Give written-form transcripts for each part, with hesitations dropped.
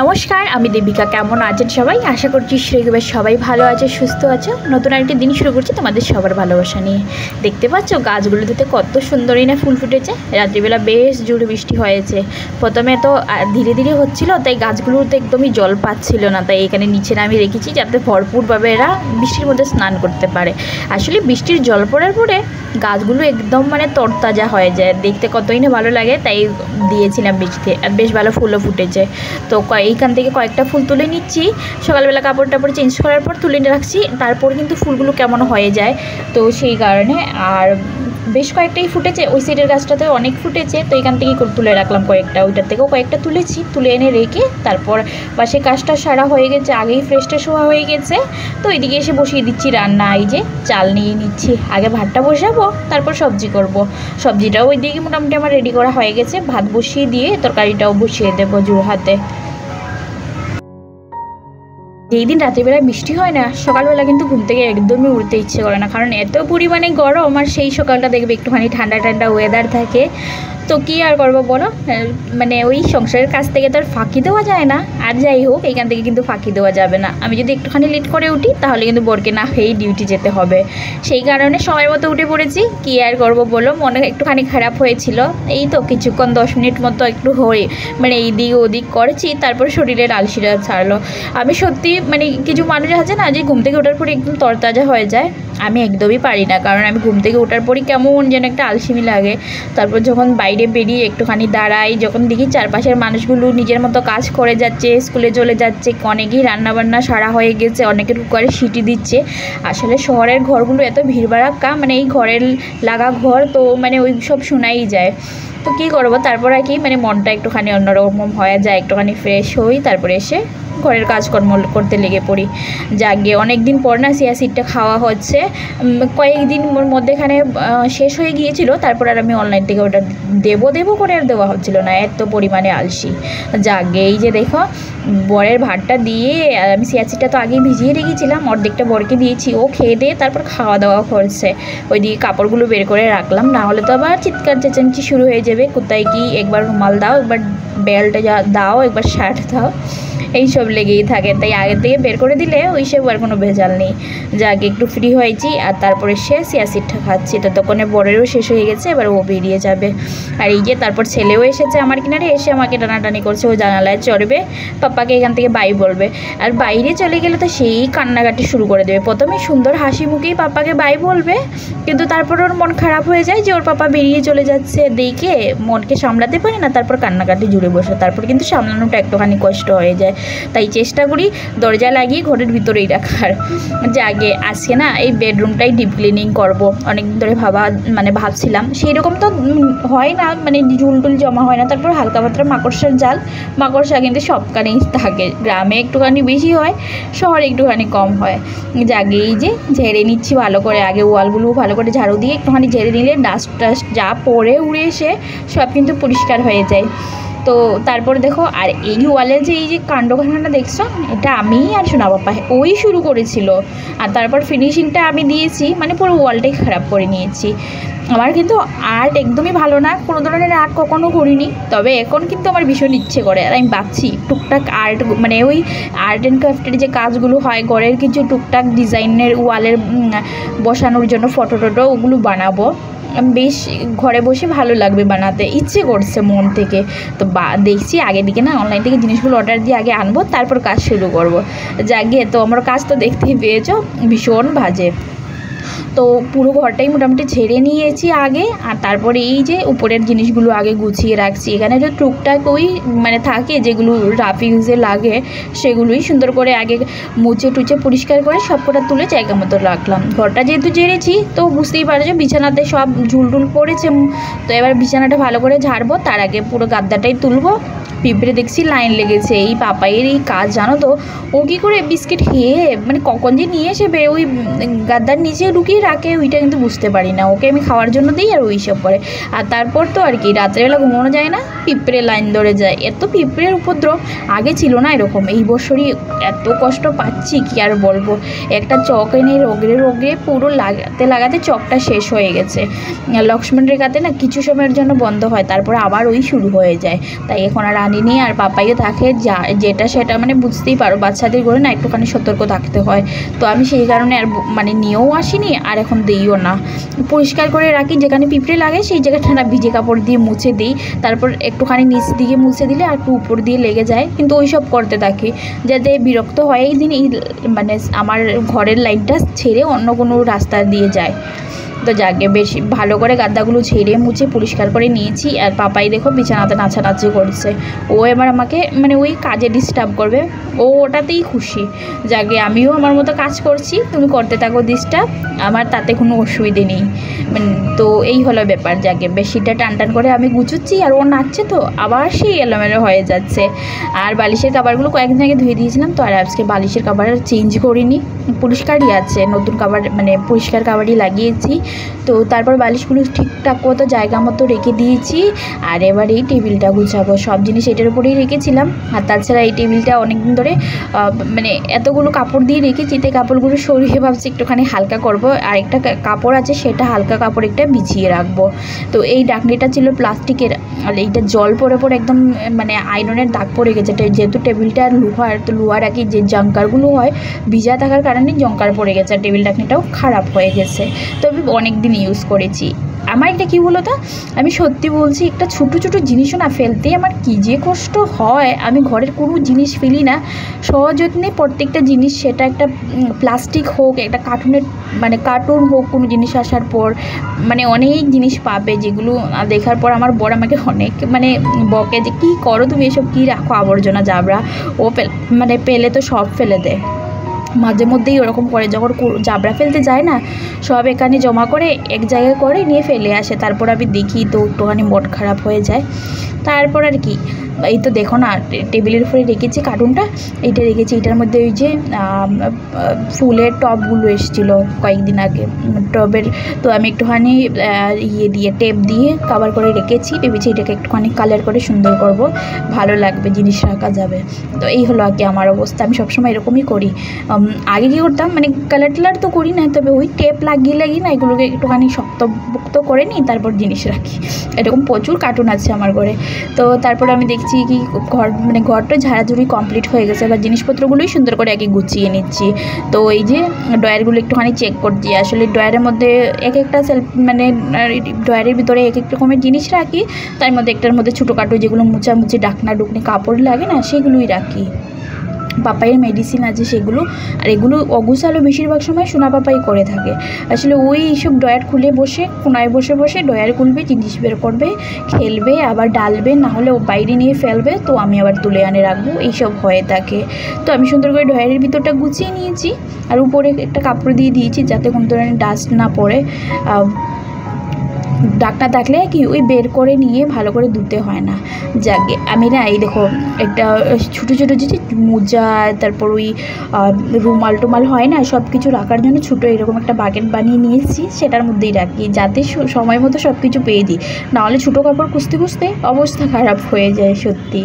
নমস্কার, আমি দেবিকা। কেমন আছেন সবাই? আশা করছি সেভাবে সবাই ভালো আছে, সুস্থ আছে। নতুন আরেকটি দিন শুরু করছি তোমাদের সবার ভালোবাসা নিয়ে। দেখতে পাচ্ছ গাছগুলোতে কত সুন্দরই না ফুল ফুটেছে। রাত্রিবেলা বেশ জোরে বৃষ্টি হয়েছে। প্রথমে তো ধীরে ধীরে হচ্ছিল, তাই গাছগুলোতে একদমই জল পাচ্ছিল না, তাই এখানে নিচে নামিয়ে রেখেছি যাতে ভরপুরভাবে এরা বৃষ্টির মধ্যে স্নান করতে পারে। আসলে বৃষ্টির জল পড়ার পরে গাছগুলো একদম তরতাজা হয়ে যায়, দেখতে কতই না ভালো লাগে, তাই দিয়েছিলাম বৃষ্টিতে। আর বেশ ভালো ফুলও ফুটেছে। তো এইখান থেকে কয়েকটা ফুল তুলে নিচ্ছি। সকালবেলা কাপড় টাপড় চেঞ্জ করার পর তুলে রাখছি, তারপর কিন্তু ফুলগুলো কেমন হয়ে যায়, তো সেই কারণে। আর বেশ কয়েকটাই ফুটেছে, ওই সাইডের গাছটাতেও অনেক ফুটেছে, তো এখান থেকেই তুলে রাখলাম কয়েকটা। ওইটার থেকেও কয়েকটা তুলেছি, তুলে এনে রেখে তারপর পাশে কাজটা সারা হয়ে গেছে, আগেই ফ্রেশটা শোয়া হয়ে গেছে। তো এদিকে এসে বসিয়ে দিচ্ছি রান্না। এই যে চাল নিয়ে নিচ্ছি, আগে ভাতটা বসাবো, তারপর সবজি করব। সবজিটাও ওইদিকে মোটামুটি আমার রেডি করা হয়ে গেছে, ভাত বসিয়ে দিয়ে তরকারিটাও বসিয়ে দেবো জোর হাতে। যেই দিন রাত্রিবেলায় বৃষ্টি হয় না, সকালবেলা কিন্তু ঘুম থেকে একদমই উঠতে ইচ্ছে করে না, কারণ এত পরিমাণে গরম। আর সেই সকালটা দেখবে একটুখানি ঠান্ডা ঠান্ডা ওয়েদার থাকে, তো কী আর করবো বলো। ওই সংসারের কাছ থেকে তো আর ফাঁকি দেওয়া যায় না। আর যাই হোক, এইখান থেকে কিন্তু ফাঁকি দেওয়া যাবে না। আমি যদি একটুখানি লেট করে উঠি তাহলে কিন্তু বরকে না খেয়েই ডিউটি যেতে হবে। সেই কারণে সময় মতো উঠে পড়েছি। কী আর করবো বলো, মনে একটুখানি খারাপ হয়েছিল। এই তো কিছুক্ষণ 10 মিনিট মতো একটু হয়ে এই দিক ওদিক করেছি, তারপর শরীরের আলসিটা ছাড়লো। আমি সত্যি কিছু মানুষ আছে না যে ঘুম থেকে ওঠার পরে একদম তরতাজা হয়ে যায়, আমি একদমই পারি না। কারণ আমি ঘুম থেকে ওঠার পরই কেমন যেন একটা আলসেমি লাগে। তারপর যখন বাইরে বেরিয়ে একটুখানি দাঁড়াই, যখন দেখি চারপাশের মানুষগুলো নিজের মতো কাজ করে যাচ্ছে, স্কুলে চলে যাচ্ছে, অনেকেই রান্নাবান্না সারা হয়ে গেছে, অনেকের কুকারে সিটি দিচ্ছে। আসলে শহরের ঘরগুলো এত ভিড়ভাড়াক্কা, এই ঘরের লাগা ঘর তো ওই সব শোনাই যায়। তো কী করবো, তারপর আর কি মনটা একটুখানি অন্যরকম হয়ে যায়, একটুখানি ফ্রেশ হই, তারপরে এসে ঘরের কাজকর্ম করতে লেগে পড়ি। যাকে অনেক দিন পর না সিয়া সিডটা খাওয়া হচ্ছে। কয়েকদিন মধ্যেখানে শেষ হয়ে গিয়েছিল, তারপর আর আমি অনলাইন থেকে ওটা দেবো করে আর দেওয়া হচ্ছিল না, এত পরিমাণে আলসি। যাকে এই যে দেখো বরের ভাতটা দিয়ে, আর আমি সিয়া সিডটা তো আগেই ভিজিয়ে রেখেছিলাম, অর্ধেকটা বরকে দিয়েছি, ও খেয়ে দিয়ে তারপর খাওয়া দাওয়া করছে। ওইদিকে কাপড়গুলো বের করে রাখলাম, না হলে তো আবার চিৎকার চেঁচামেচি শুরু হয়ে যাবে। কোথায় কি একবার রুমাল দাও, একবার বেল্টে দাও, একবার শার্ট দাও, এইসব লেগেই থাকে। তাই আগে থেকে বের করে দিলে ওই সব আর কোনো ভেজাল নেই। যাকে একটু ফ্রি হয়েছি, আর তারপরে শেষ অ্যাসিডটা খাচ্ছি। ততক্ষণে বরেরও শেষ হয়ে গেছে, এবার ও বেরিয়ে যাবে। আর এই যে তারপর ছেলেও এসেছে আমার কিনারে, এসে আমাকে টানাটানি করছে, ও জানালায় চড়বে, পাপ্পাকে এখান থেকে বাই বলবে। আর বাইরে চলে গেলে তো সেই কান্নাকাটি শুরু করে দেবে। প্রথমে সুন্দর হাসি মুখেই পাপ্পাকে বাই বলবে, কিন্তু তারপর ওর মন খারাপ হয়ে যায় যে ওর পাপা বেরিয়ে চলে যাচ্ছে দেখে, মনকে সামলাতে পারে না, তারপর কান্নাকাটি জুড়ে বসে। তারপর কিন্তু সামলানোটা একটুখানি কষ্ট হয়ে যায়, তাই চেষ্টা করি দরজা লাগিয়ে ঘরের ভিতরেই রাখার। যে আগে আজকে না এই বেডরুমটাই ডিপ ক্লিনিং করব, অনেকদিন ধরে ভাবছিলাম। সেই রকম তো হয় না, ঝুলটুল জমা হয় না। তারপর হালকা পাতলা মাকড়সার জাল, মাকড়সা কিন্তু সবখানেই থাকে। গ্রামে একটুখানি বেশি হয়, শহরে একটুখানি কম হয়। জাগে এই যে ঝেড়ে নিচ্ছি ভালো করে, আগে ওয়ালগুলো ভালো করে ঝাড়ু দিয়ে একটুখানি ঝেড়ে নিলে ডাস্ট টাস্ট যা পড়ে উড়ে এসে সব কিন্তু পরিষ্কার হয়ে যায়। তো তারপর দেখো, আর এই ওয়ালের যে এই যে কাণ্ডকারখানা দেখছো, এটা আমি আর সোনা বাবা ওই শুরু করেছিল। আর তারপর ফিনিশিংটা আমি দিয়েছি, পুরো ওয়ালটাই খারাপ করে নিয়েছি। আমার কিন্তু আর্ট একদমই ভালো না, কোনো ধরনের আর্ট কখনো করিনি, তবে এখন কিন্তু আমার ভীষণ ইচ্ছে করে। আর আমি ভাবছি টুকটাক আর্ট, ওই আর্ট অ্যান্ড ক্রাফটের যে কাজগুলো হয়, ঘরের কিছু টুকটাক ডিজাইনের ওয়ালের বসানোর জন্য ফটো টটো, ওগুলো বানাবো। বেশ ঘরে বসে ভালো লাগবে, বানাতে ইচ্ছে করছে মন থেকে। তো দেখছি আগের দিকে না অনলাইন থেকে জিনিসগুলো অর্ডার দিয়ে আগে আনবো, তারপর কাজ শুরু করবো। যাকে তো আমার কাজ তো দেখতেই পেয়েছো, ভীষণ বাজে। তো পুরো ঘরটাই মোটামুটি ঝেড়ে নিয়েছি আগে, আর তারপরে এই যে উপরের জিনিসগুলো আগে গুছিয়ে রাখছি। এখানে যে টুকটাক ওই থাকে যেগুলো রাফ ইউজে লাগে, সেগুলোই সুন্দর করে আগে মুছে টুচে পরিষ্কার করে সবকটা তুলে জায়গা মতো রাখলাম। ঘরটা যেহেতু ঝেড়েছি, তো বুঝতেই পারছো বিছানাতে সব ঝুলটুল পড়েছে। তো এবার বিছানাটা ভালো করে ঝাড়বো, তার আগে পুরো গাদ্দাটাই তুলবো। পিঁপড়ে দেখছি লাইন লেগেছে। এই পাপাইয়ের এই কাজ জানো তো, ও কী করে বিস্কিট খেয়ে কখন যে নিয়ে এসে ওই গাদ্দার নিচে লুকিয়ে রাখে ওইটা কিন্তু বুঝতে পারি না, ওকে আমি খাওয়ার জন্য দিই আর ওই সব করে। আর তারপর তো আর কি রাত্রেবেলা ঘুমানো যায় না, পিঁপড়ে লাইন ধরে যায়, এত পিঁপড়ের উপদ্রব, আগে ছিল না এরকম, এই বছরই এত কষ্ট পাচ্ছি কি আর বলবো। একটা চক এনে রোগড়ে রোগড়ে পুরো লাগাতে লাগাতে চকটা শেষ হয়ে গেছে। লক্ষ্মণ রেখাতে না কিছু সময়ের জন্য বন্ধ হয়, তারপরে আবার ওই শুরু হয়ে যায়, তাই এখন আর আনিনি। আর পাপাইও থাকে যা যেটা সেটা মানে বুঝতেই পারো, বাচ্চাদের করে না একটুখানি সতর্ক থাকতে হয়, তো আমি সেই কারণে আর মানে নিয়েও আসিনি আর এখন দিইও না। পরিষ্কার করে রাখি, যেখানে পিঁপড়ে লাগে সেই জায়গাটা না ভিজে কাপড় দিয়ে মুছে দিই, তারপর একটুখানি নিচ দিকে মুছে দিলে আর একটু উপর দিয়ে লেগে যায়, কিন্তু ওই সব করতে থাকি যাতে বিরক্ত হয় এই দিন, এই মানে আমার ঘরের লাইনটা ছেড়ে অন্য কোনো রাস্তা দিয়ে যায়। তো যাকে বেশি ভালো করে গাদ্দাগুলো ঝেড়ে মুছে পরিষ্কার করে নিয়েছি। আর পাপাই দেখো বিছানাতে নাচানাচি করছে, ও এবার আমাকে মানে ওই কাজে ডিস্টার্ব করবে, ও ওটাতেই খুশি। যাকে আমিও আমার মতো কাজ করছি, তুমি করতে থাকো ডিস্টার্ব, আমার তাতে কোনো অসুবিধে নেই। মানে তো এই হলো ব্যাপার, যাকে বেশিটা টান টান করে আমি গুছোচ্ছি আর ও নাচছে, তো আবার সেই এলোমেলো হয়ে যাচ্ছে। আর বালিশের কাভারগুলো কয়েকদিন আগে ধুয়ে দিয়েছিলাম, তো আর আজকে বালিশের কাভার চেঞ্জ করিনি, পরিষ্কারই আছে, নতুন কাভার মানে পরিষ্কার কাভারই লাগিয়েছি। তো তারপর বালিশগুলো ঠিকঠাক মতো জায়গা মতো রেখে দিয়েছি। আর এবার এই টেবিলটা গুছাবো, সব জিনিস এটার উপরেই রেখেছিলাম। আর তাছাড়া এই টেবিলটা অনেকদিন ধরে মানে এতগুলো কাপড় দিয়ে রেখেছি, তাই কাপড়গুলো সরিয়ে ভাবছি একটুখানি হালকা করব। আর একটা কাপড় আছে, সেটা হালকা কাপড় একটা বিছিয়ে রাখবো। তো এই ডাকনিটা ছিল প্লাস্টিকের, আর এইটা জল পড়ে পড়ে একদম মানে আয়রনের দাগ পড়ে গেছে, যেহেতু টেবিলটা লোহার, তো লোহার আর কি যে জঙ্কারগুলো হয় ভিজা থাকার কারণে জঙ্কার পড়ে গেছে, আর টেবিল ডাকনিটাও খারাপ হয়ে গেছে। তো আমি অনেক দিন ইউজ করেছি। আমার এটা কী বলো তো, আমি সত্যি বলছি, একটা ছোটো ছোটো জিনিসও না ফেলতেই আমার কী যে কষ্ট হয়। আমি ঘরের কোনো জিনিস ফেলি না, সযত্নে প্রত্যেকটা জিনিস, সেটা একটা প্লাস্টিক হোক, একটা কার্টুনের মানে কার্টুন হোক, কোনো জিনিস আসার পর মানে অনেক জিনিস পাবে, যেগুলো দেখার পর আমার বর আমাকে অনেক মানে বকে যে কী করো তুমি এসব, কী রাখো আবর্জনা জাবরা। ও মানে পেলে তো সব ফেলে দেয়, মাঝে মধ্যেই ওরকম করে, যখন জাবরা ফেলতে যায় না সব এখানে জমা করে এক জায়গায় করে নিয়ে ফেলে আসে, তারপর আমি দেখি তো একটুখানি মন খারাপ হয়ে যায়। তারপর আর কি, এই তো দেখো না টেবিলের উপরে রেখেছি কার্টুনটা, এইটা রেখেছি, এটার মধ্যে ওই যে ফুলের টবগুলো এসেছিলো কয়েকদিন আগে টবের, তো আমি একটুখানি ইয়ে দিয়ে টেপ দিয়ে কভার করে রেখেছি, ভেবেছি এটাকে একটুখানি কালার করে সুন্দর করব, ভালো লাগবে, জিনিস রাখা যাবে। তো এই হলো আর কি আমার অবস্থা, আমি সবসময় এরকমই করি। আগে কী করতাম মানে কালার টালার তো করি না, তবে ওই টেপ লাগিয়ে লাগিয়ে না এগুলোকে একটুখানি শক্তপোক্ত করে নিই, তারপর জিনিস রাখি। এরকম প্রচুর কার্টুন আছে আমার ঘরে। তো তারপর আমি দেখছি কি ঘরটা ঝাড়াঝুড়ি কমপ্লিট হয়ে গেছে, এবার জিনিসপত্রগুলোই সুন্দর করে আগে গুছিয়ে নিচ্ছি। তো এই যে ড্রয়ারগুলো একটুখানি চেক করছি, আসলে ড্রয়ারের মধ্যে এক একটা মানে ড্রয়ারের ভিতরে এক এক রকমের জিনিস রাখি, তার মধ্যে একটার মধ্যে ছোটোখাটো যেগুলো মুছামুছি ডাকনা ডুকনি কাপড় লাগে না সেগুলোই রাখি। পাপাইয়ের মেডিসিন আছে সেগুলো, আর এগুলো অগুছালো বেশিরভাগ সময় সোনা পাপাই করে থাকে। আসলে ওই এইসব ড্রয়ার খুলে বসে কোনায় বসে বসে ড্রয়ার খুলবে, জিনিস বের করবে, খেলবে, আবার ডালবে, না হলে ও বাইরে নিয়ে ফেলবে, তো আমি আবার তুলে আনে রাখবো, এইসব হয়ে থাকে। তো আমি সুন্দর করে ড্রয়ারের ভিতরটা গুছিয়ে নিয়েছি, আর উপরে একটা কাপড় দিয়ে দিয়েছি যাতে কোনো ধরনের ডাস্ট না পড়ে। ডাকনা থাকলে কি ওই বের করে নিয়ে ভালো করে ধুতে হয় না। যাকে আমি না এই দেখো একটা ছোটো ছোটো যে মোজা, তারপর ওই রুমাল টুমাল হয় না, সব কিছু রাখার জন্য ছোটো এরকম একটা বাকেট বানিয়ে নিয়েছি, সেটার মধ্যেই রাখি যাতে সময় মতো সব কিছু পেয়ে দিই, নাহলে ছোটো কাপড় খুঁজতে খুঁজতে অবস্থা খারাপ হয়ে যায় সত্যি।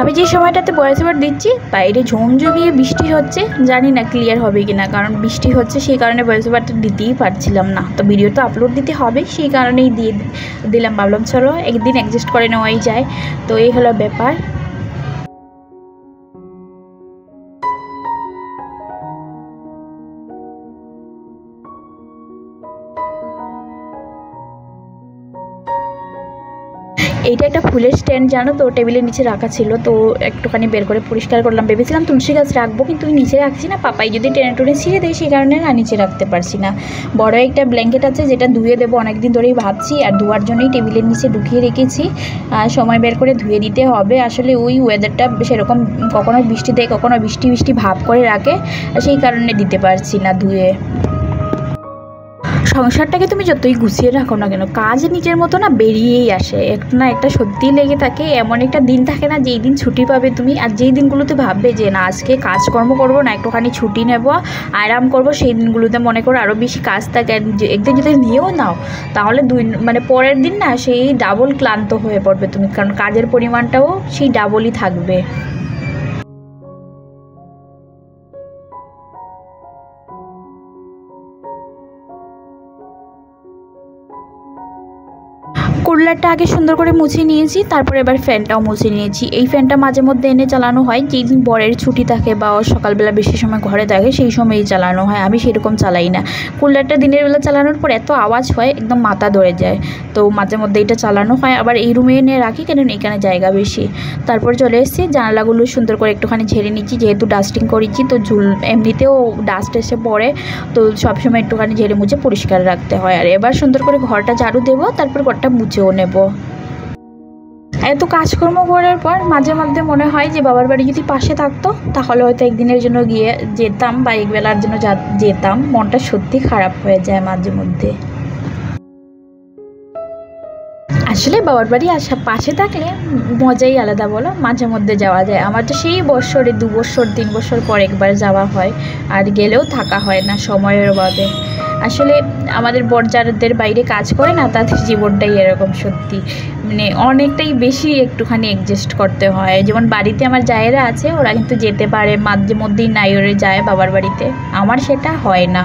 আমি যে সময়টাতে ভয়েস ওভার দিচ্ছি বাইরে ঝমঝমিয়ে বৃষ্টি হচ্ছে, জানি না ক্লিয়ার হবে কি না, কারণ বৃষ্টি হচ্ছে সেই কারণে ভয়েস ওভারটা দিতেই পারছিলাম না। তো ভিডিও তো আপলোড দিতে হবে, সেই কারণেই দিয়ে দিলাম, ভাবলাম চলো একদিন অ্যাডজাস্ট করে নেওয়াই যায়। তো এই হলো ব্যাপার। এইটা একটা ফুলের স্ট্যান্ড, জানো তো, টেবিলের নিচে রাখা ছিল, তো একটুখানি বের করে পরিষ্কার করলাম। ভেবেছিলাম তুলসী গাছ রাখবো, কিন্তু নিচে রাখছি না, পাপাই যদি টেনে টুনে ছিঁড়ে দেয়, সেই কারণে না নিচে রাখতে পারছি না। বড় একটা ব্ল্যাঙ্কেট আছে যেটা ধুয়ে দেবো, অনেকদিন ধরেই ভাবছি, আর ধোয়ার জন্যই টেবিলের নিচে ঢুকিয়ে রেখেছি। সময় বের করে ধুয়ে দিতে হবে। আসলে ওই ওয়েদারটা সেরকম কখনো বৃষ্টি দেয়, কখনো বৃষ্টি বৃষ্টি ভাব করে রাখে, সেই কারণে দিতে পারছি না ধুয়ে। সংসারটাকে তুমি যতই গুছিয়ে রাখো না কেন, কাজ নিজের মতো না বেরিয়েই আসে, একটা না একটা সত্যিই লেগে থাকে। এমন একটা দিন থাকে না যেই দিন ছুটি পাবে তুমি, আর যেই দিনগুলোতে ভাববে যে না আজকে কাজকর্ম করবো না, একটুখানি ছুটি নেব, আরাম করব, সেই দিনগুলোতে মনে করো আরও বেশি কাজ থাকে। একদিন যদি নিয়েও নাও তাহলে পরের দিন না সেই ডাবল ক্লান্ত হয়ে পড়বে তুমি, কারণ কাজের পরিমাণটাও সেই ডাবলই থাকবে। কুলারটা আগে সুন্দর করে মুছে নিয়েছি, তারপর এবার ফ্যানটাও মুছে নিয়েছি। এই ফ্যানটা মাঝে মধ্যে এনে চালানো হয়, যেই দিন বরের ছুটি থাকে বা সকালবেলা বেশি সময় ঘরে থাকে সেই সময়ই চালানো হয়, আমি সেরকম চালাই না। কুলারটা দিনের বেলা চালানোর পর এত আওয়াজ হয় একদম মাথা ধরে যায়, তো মাঝে মধ্যে এটা চালানো হয়। আবার এই রুমে এনে রাখি কেন, এখানে জায়গা বেশি। তারপর চলে এসেছি, জানালাগুলো সুন্দর করে একটুখানি ঝেড়ে নিচ্ছি, যেহেতু ডাস্টিং করেছি তো এমনিতেও ডাস্ট এসে পড়ে, তো সবসময় একটুখানি ঝেড়ে মুছে পরিষ্কার রাখতে হয়। আর এবার সুন্দর করে ঘরটা ঝাড়ু দেবো, তারপর ঘরটা মুছেও নেব। এত কাজকর্ম করার পর মাঝে মধ্যে মনে হয় যে বাবার বাড়ি যদি পাশে থাকতো তাহলে হয়তো একদিনের জন্য গিয়ে যেতাম বা একবেলার জন্য যেতাম। মনটা সত্যি খারাপ হয়ে যায় মাঝে মধ্যে। আসলে বাবার বাড়ি পাশে থাকলে মজাই আলাদা, বলো, মাঝে মধ্যে যাওয়া যায়। আমার তো সেই বছরে 2 বছর 3 বছর পর একবার যাওয়া হয়, আর গেলেও থাকা হয় না সময়ের অভাবে। আসলে আমাদের বড়জারদের বাইরে কাজ করে না, তাদের জীবনটাই এরকম, সত্যি মানে অনেকটাই বেশি একটুখানি অ্যাডজাস্ট করতে হয়। যেমন বাড়িতে আমার জায়েরা আছে, ওরা কিন্তু যেতে পারে, মাঝে মধ্যেই নাইরে যায় বাবার বাড়িতে, আমার সেটা হয় না।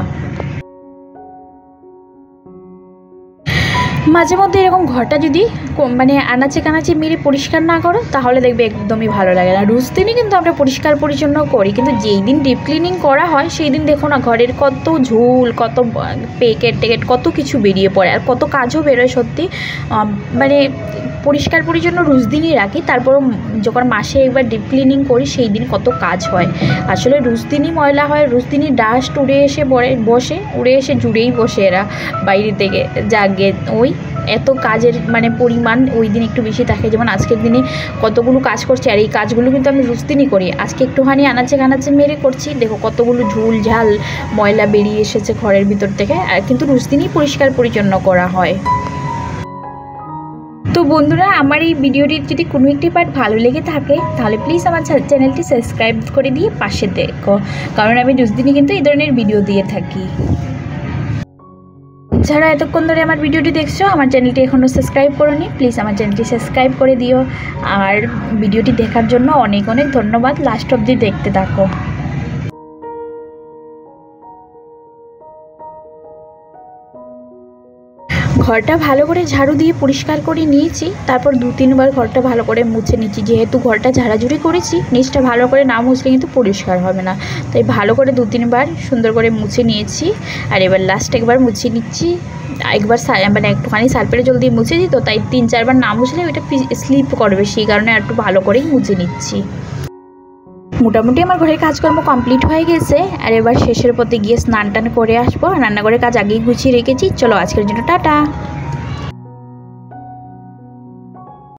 মাঝে মধ্যে এরকম ঘরটা যদি মানে আনাচে কানাচে মেরে পরিষ্কার না করো তাহলে দেখবে একদমই ভালো লাগে না। রোজ দিনই কিন্তু আমরা পরিষ্কার পরিচ্ছন্ন করি, কিন্তু যেই দিন ডিপ ক্লিনিং করা হয় সেই দিন দেখো না ঘরের কত ঝুল, কত প্যাকেট টেকেট, কত কিছু বেরিয়ে পড়ে, আর কত কাজও বেরোয় সত্যি। মানে পরিষ্কার পরিচ্ছন্ন রোজ দিনই রাখি, তারপরও যখন মাসে একবার ডিপ ক্লিনিং করি সেই দিন কত কাজ হয়। আসলে রোজ দিনই ময়লা হয়, রোজ দিনই ডাস্ট উড়ে এসে উড়ে এসে জুড়েই বসে এরা বাইরে থেকে জাগে। ওই এত কাজের মানে পরিমাণ ওই দিন একটু বেশি থাকে। যেমন আজকের দিনে কতগুলো কাজ করছি, আর এই কাজগুলো কিন্তু আমি রোজ দিনই করি, আজকে একটুখানি আনাচে কানাচে মেরে করছি, দেখো কতগুলো ঝুল ঝাল ময়লা বেরিয়ে এসেছে ঘরের ভিতর থেকে, আর কিন্তু রোজ দিনই পরিষ্কার পরিচ্ছন্ন করা হয়। তো বন্ধুরা, আমার এই ভিডিওটির যদি কোনো একটি পার্ট ভালো লেগে থাকে তাহলে প্লিজ আমার চ্যানেলটি সাবস্ক্রাইব করে দিয়ে পাশে দেখো, কারণ আমি রোজ দিনই কিন্তু এই ধরনের ভিডিও দিয়ে থাকি। যারা এতক্ষণ ধরে আমার ভিডিওটি দেখছো, আমার চ্যানেলটি এখনও সাবস্ক্রাইব করোনি, প্লিজ আমার চ্যানেলটি সাবস্ক্রাইব করে দিও। আর ভিডিওটি দেখার জন্য অনেক অনেক ধন্যবাদ, লাস্ট অবধি দেখতে থাকো। ঘরটা ভালো করে ঝাড়ু দিয়ে পরিষ্কার করে নিয়েছি, তারপর 2-3 বার ঘরটা ভালো করে মুছে নিচ্ছি, যেহেতু ঘরটা ঝাড়াঝুড়ি করেছি, নিচটা ভালো করে না মুছলে কিন্তু পরিষ্কার হবে না, তাই ভালো করে 2-3 বার সুন্দর করে মুছে নিয়েছি। আর এবার লাস্ট একবার মুছে নিচ্ছি, একবার মানে একটুখানি সার্ফের জল দিয়ে মুছে দিত, তাই 3-4 বার না মুছলে ওইটা স্লিপ করবে, সেই কারণে একটু ভালো করেই মুছে নিচ্ছি। মোটামুটি আমার ঘরের কাজকর্ম কমপ্লিট হয়ে গেছে, আর এবার শেষের পথে গিয়ে স্নান টান করে আসবো। রান্নাঘরের কাজ আগেই গুছিয়ে রেখেছি। চলো আজকের জন্য টাটা।